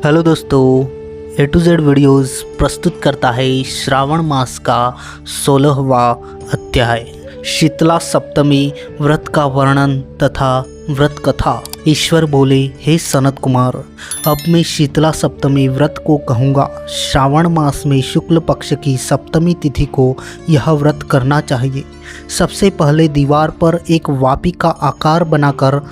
Hello दोस्तों, ए to Z videos प्रस्तुत करता है श्रावण मास का 16वां अध्याय शीतला सप्तमी व्रत का वर्णन तथा व्रत कथा। ईश्वर बोले, हे सनत कुमार, अब मैं शीतला सप्तमी व्रत को कहूँगा। श्रावण मास में शुक्ल पक्ष की सप्तमी तिथि को यह व्रत करना चाहिए। सबसे पहले दीवार पर एक वापी का आकार बनाकर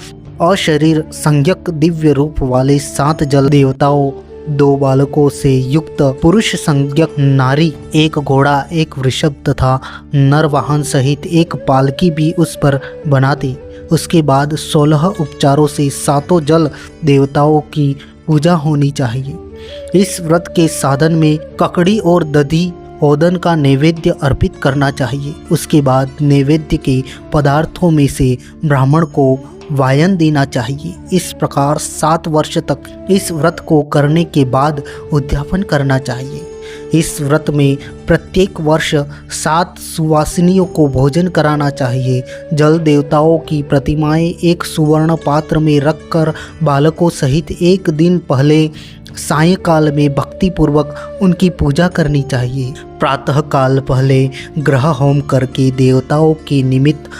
अशरीर संज्ञक दिव्य रूप वाले 7 जल देवताओं, 2 बालकों से युक्त पुरुष संज्ञक नारी, 1 घोड़ा, 1 वृषभ तथा नर वाहन सहित 1 पालकी भी उस पर बना दी। उसके बाद 16 उपचारों से 7 जल देवताओं की पूजा होनी चाहिए। इस व्रत के साधन में ककड़ी और दधी ओदन का नैवेद्य अर्पित करना चाहिए। उसके बाद नैवेद्य के पदार्थों में से ब्राह्मण को वायन देना चाहिए। इस प्रकार 7 वर्ष तक इस व्रत को करने के बाद उद्यापन करना चाहिए। इस व्रत में प्रत्येक वर्ष 7 सुवासिनियों को भोजन कराना चाहिए। जल देवताओं की प्रतिमाएं एक सुवर्ण पात्र में रखकर बालकों सहित एक दिन पहले सायंकाल में भक्तिपूर्वक उनकी पूजा करनी चाहिए। प्रातः काल पहले ग्रह होम करके देवताओं के निमित्त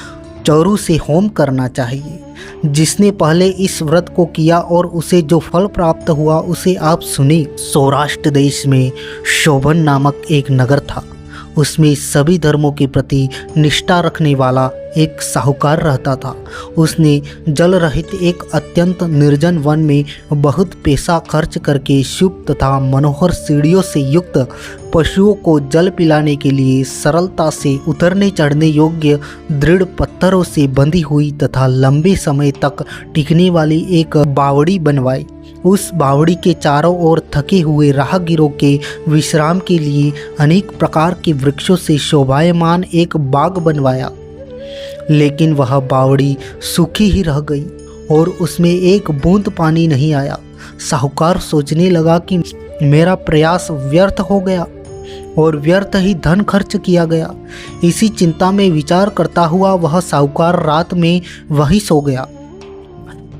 चौरू से होम करना चाहिए। जिसने पहले इस व्रत को किया और उसे जो फल प्राप्त हुआ उसे आप सुने। सौराष्ट्र देश में शोभन नामक एक नगर था। उसमें सभी धर्मों के प्रति निष्ठा रखने वाला एक साहूकार रहता था। उसने जल रहित एक अत्यंत निर्जन वन में बहुत पैसा खर्च करके शुभ तथा मनोहर सीढ़ियों से युक्त पशुओं को जल पिलाने के लिए सरलता से उतरने चढ़ने योग्य दृढ़ पत्थरों से बंधी हुई तथा लंबे समय तक टिकने वाली एक बावड़ी बनवाई। उस बावड़ी के चारों ओर थके हुए राहगीरों के विश्राम के लिए अनेक प्रकार के वृक्षों से शोभायमान एक बाग बनवाया। लेकिन वह बावड़ी सूखी ही रह गई और उसमें एक बूंद पानी नहीं आया। साहूकार सोचने लगा कि मेरा प्रयास व्यर्थ हो गया और व्यर्थ ही धन खर्च किया गया। इसी चिंता में विचार करता हुआ वह साहूकार रात में वहीं सो गया।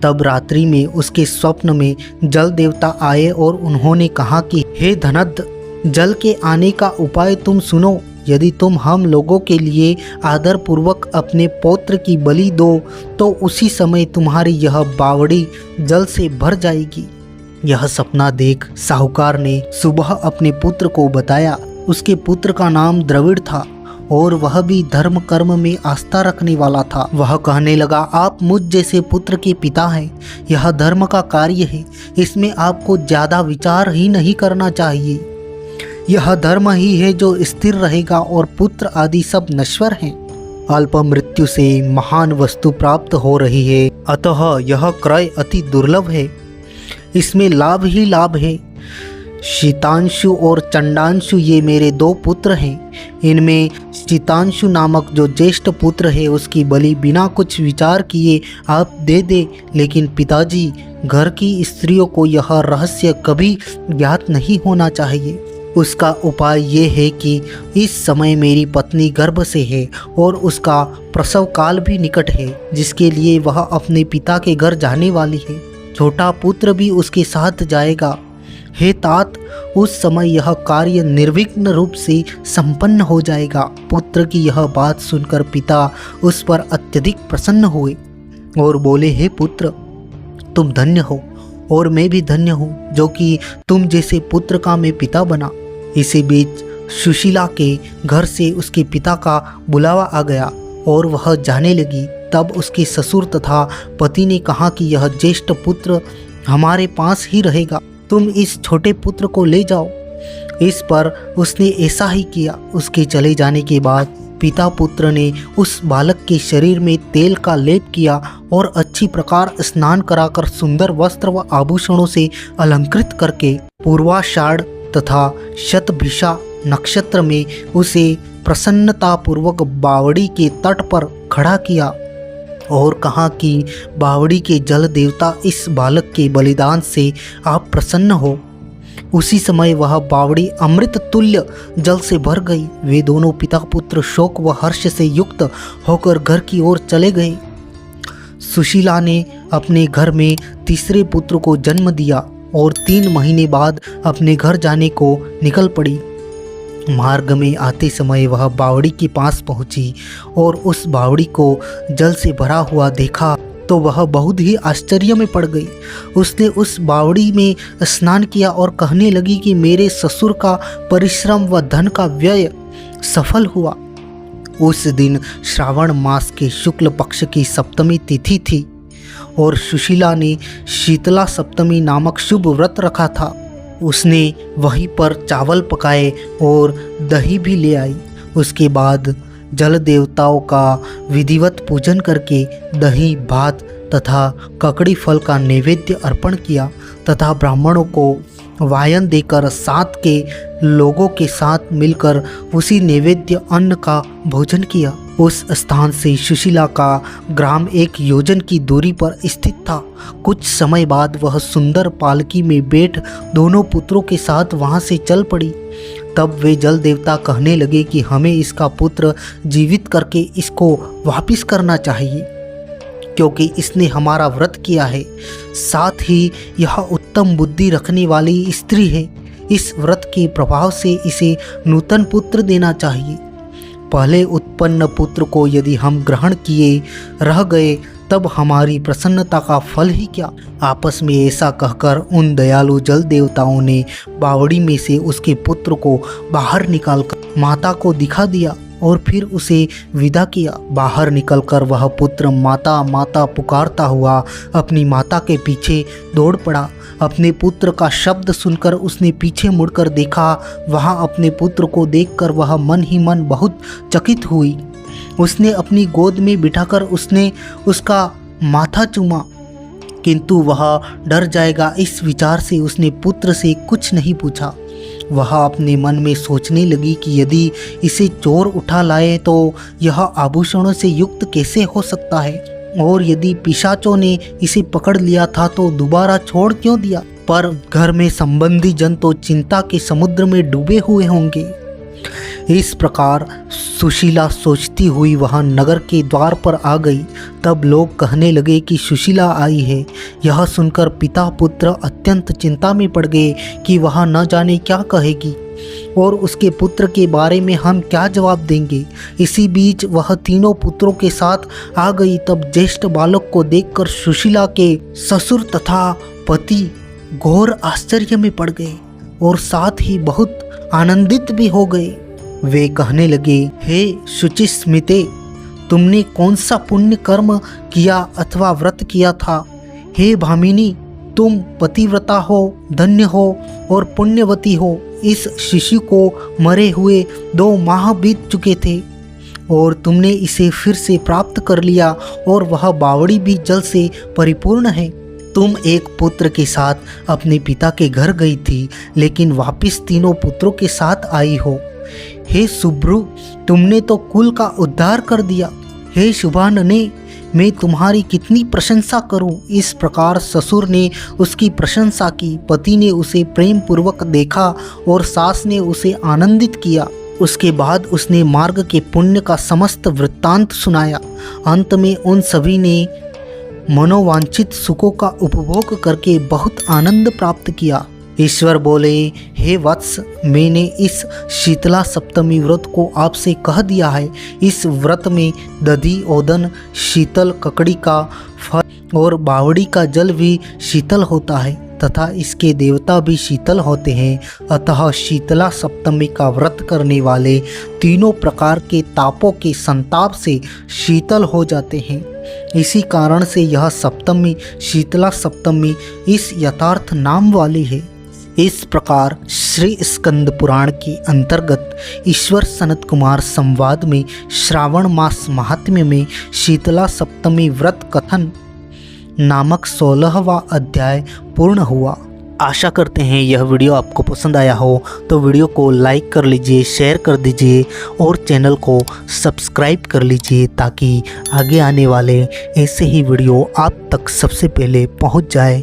तब रात्रि में उसके स्वप्न में जल देवता आए और उन्होंने कहा कि हे धनद, जल के आने का उपाय तुम सुनो। यदि तुम हम लोगों के लिए आदर पूर्वक अपने पौत्र की बलि दो तो उसी समय तुम्हारी यह बावड़ी जल से भर जाएगी। यह सपना देख साहूकार ने सुबह अपने पुत्र को बताया। उसके पुत्र का नाम द्रविड़ था और वह भी धर्म कर्म में आस्था रखने वाला था। वह कहने लगा, आप मुझ जैसे पुत्र के पिता हैं। यह धर्म का कार्य है, इसमें आपको ज़्यादा विचार ही नहीं करना चाहिए। यह धर्म ही है जो स्थिर रहेगा और पुत्र आदि सब नश्वर हैं। अल्प मृत्यु से महान वस्तु प्राप्त हो रही है, अतः यह क्रय अति दुर्लभ है। इसमें लाभ ही लाभ है। शीतांशु और चंडांशु ये मेरे 2 पुत्र हैं। इनमें शीतांशु नामक जो ज्येष्ठ पुत्र है उसकी बलि बिना कुछ विचार किए आप दे दे। लेकिन पिताजी, घर की स्त्रियों को यह रहस्य कभी ज्ञात नहीं होना चाहिए। उसका उपाय ये है कि इस समय मेरी पत्नी गर्भ से है और उसका प्रसव काल भी निकट है, जिसके लिए वह अपने पिता के घर जाने वाली है। छोटा पुत्र भी उसके साथ जाएगा। हे तात, उस समय यह कार्य निर्विघ्न रूप से संपन्न हो जाएगा। पुत्र की यह बात सुनकर पिता उस पर अत्यधिक प्रसन्न हुए और बोले, हे पुत्र, तुम धन्य हो और मैं भी धन्य हूँ जो कि तुम जैसे पुत्र का मैं पिता बना। इसी बीच सुशीला के घर से उसके पिता का बुलावा आ गया और वह जाने लगी। तब उसके ससुर तथा पति ने कहा कि यह ज्येष्ठ पुत्र हमारे पास ही रहेगा, तुम इस छोटे पुत्र को ले जाओ। इस पर उसने ऐसा ही किया। उसके चले जाने के बाद पिता पुत्र ने उस बालक के शरीर में तेल का लेप किया और अच्छी प्रकार स्नान कराकर सुंदर वस्त्र व आभूषणों से अलंकृत करके पूर्वाषाढ़ तथा शतभिषा नक्षत्र में उसे प्रसन्नतापूर्वक बावड़ी के तट पर खड़ा किया और कहा कि बावड़ी के जल देवता, इस बालक के बलिदान से आप प्रसन्न हो। उसी समय वह बावड़ी अमृत तुल्य जल से भर गई। वे दोनों पिता पुत्र शोक व हर्ष से युक्त होकर घर की ओर चले गए। सुशीला ने अपने घर में तीसरे पुत्र को जन्म दिया और 3 महीने बाद अपने घर जाने को निकल पड़ी। मार्ग में आते समय वह बावड़ी के पास पहुंची और उस बावड़ी को जल से भरा हुआ देखा तो वह बहुत ही आश्चर्य में पड़ गई। उसने उस बावड़ी में स्नान किया और कहने लगी कि मेरे ससुर का परिश्रम व धन का व्यय सफल हुआ। उस दिन श्रावण मास के शुक्ल पक्ष की सप्तमी तिथि थी और सुशीला ने शीतला सप्तमी नामक शुभ व्रत रखा था। उसने वहीं पर चावल पकाए और दही भी ले आई। उसके बाद जल देवताओं का विधिवत पूजन करके दही भात तथा ककड़ी फल का नैवेद्य अर्पण किया तथा ब्राह्मणों को वायन देकर साथ के लोगों के साथ मिलकर उसी नैवेद्य अन्न का भोजन किया। उस स्थान से सुशीला का ग्राम 1 योजन की दूरी पर स्थित था। कुछ समय बाद वह सुंदर पालकी में बैठ दोनों पुत्रों के साथ वहां से चल पड़ी। तब वे जल देवता कहने लगे कि हमें इसका पुत्र जीवित करके इसको वापिस करना चाहिए, क्योंकि इसने हमारा व्रत किया है। साथ ही यह उत्तम बुद्धि रखने वाली स्त्री है। इस व्रत के प्रभाव से इसे नूतन पुत्र देना चाहिए। पहले उत्पन्न पुत्र को यदि हम ग्रहण किए रह गए तब हमारी प्रसन्नता का फल ही क्या। आपस में ऐसा कहकर उन दयालु जल देवताओं ने बावड़ी में से उसके पुत्र को बाहर निकालकर माता को दिखा दिया और फिर उसे विदा किया। बाहर निकलकर वह पुत्र माता माता पुकारता हुआ अपनी माता के पीछे दौड़ पड़ा। अपने पुत्र का शब्द सुनकर उसने पीछे मुड़कर देखा। वहाँ अपने पुत्र को देखकर वह मन ही मन बहुत चकित हुई। उसने अपनी गोद में बिठाकर उसने उसका माथा चूमा, किंतु वह डर जाएगा इस विचार से उसने पुत्र से कुछ नहीं पूछा। वह अपने मन में सोचने लगी कि यदि इसे चोर उठा लाए तो यह आभूषणों से युक्त कैसे हो सकता है, और यदि पिशाचों ने इसे पकड़ लिया था तो दोबारा छोड़ क्यों दिया। पर घर में संबंधी जन तो चिंता के समुद्र में डूबे हुए होंगे। इस प्रकार सुशीला सोचती हुई वहां नगर के द्वार पर आ गई। तब लोग कहने लगे कि सुशीला आई है। यह सुनकर पिता पुत्र अत्यंत चिंता में पड़ गए कि वह न जाने क्या कहेगी और उसके पुत्र के बारे में हम क्या जवाब देंगे। इसी बीच वह तीनों पुत्रों के साथ आ गई। तब ज्येष्ठ बालक को देखकर सुशीला के ससुर तथा पति घोर आश्चर्य में पड़ गए और साथ ही बहुत आनंदित भी हो गए। वे कहने लगे, हे शुचिस्मिते, तुमने कौन सा पुण्य कर्म किया अथवा व्रत किया था। हे भामिनी, तुम पतिव्रता हो, धन्य हो और पुण्यवती हो। इस शिशु को मरे हुए 2 माह बीत चुके थे और तुमने इसे फिर से प्राप्त कर लिया और वह बावड़ी भी जल से परिपूर्ण है। तुम एक पुत्र के साथ अपने पिता के घर गई थी, लेकिन वापिस तीनों पुत्रों के साथ आई हो। हे सुब्रु, तुमने तो कुल का उद्धार कर दिया। हे शुभानने, मैं तुम्हारी कितनी प्रशंसा करूं। इस प्रकार ससुर ने उसकी प्रशंसा की। पति ने उसे प्रेम पूर्वक देखा और सास ने उसे आनंदित किया। उसके बाद उसने मार्ग के पुण्य का समस्त वृत्तांत सुनाया। अंत में उन सभी ने मनोवांछित सुखों का उपभोग करके बहुत आनंद प्राप्त किया। ईश्वर बोले, हे वत्स, मैंने इस शीतला सप्तमी व्रत को आपसे कह दिया है। इस व्रत में दधी, ओदन, शीतल ककड़ी का फल और बावड़ी का जल भी शीतल होता है तथा इसके देवता भी शीतल होते हैं। अतः शीतला सप्तमी का व्रत करने वाले तीनों प्रकार के तापों के संताप से शीतल हो जाते हैं। इसी कारण से यह सप्तमी शीतला सप्तमी इस यथार्थ नाम वाली है। इस प्रकार श्री स्कंद पुराण के अंतर्गत ईश्वर सनत कुमार संवाद में श्रावण मास महात्म्य में शीतला सप्तमी व्रत कथन नामक 16वां अध्याय पूर्ण हुआ। आशा करते हैं यह वीडियो आपको पसंद आया हो तो वीडियो को लाइक कर लीजिए, शेयर कर दीजिए और चैनल को सब्सक्राइब कर लीजिए ताकि आगे आने वाले ऐसे ही वीडियो आप तक सबसे पहले पहुंच जाए।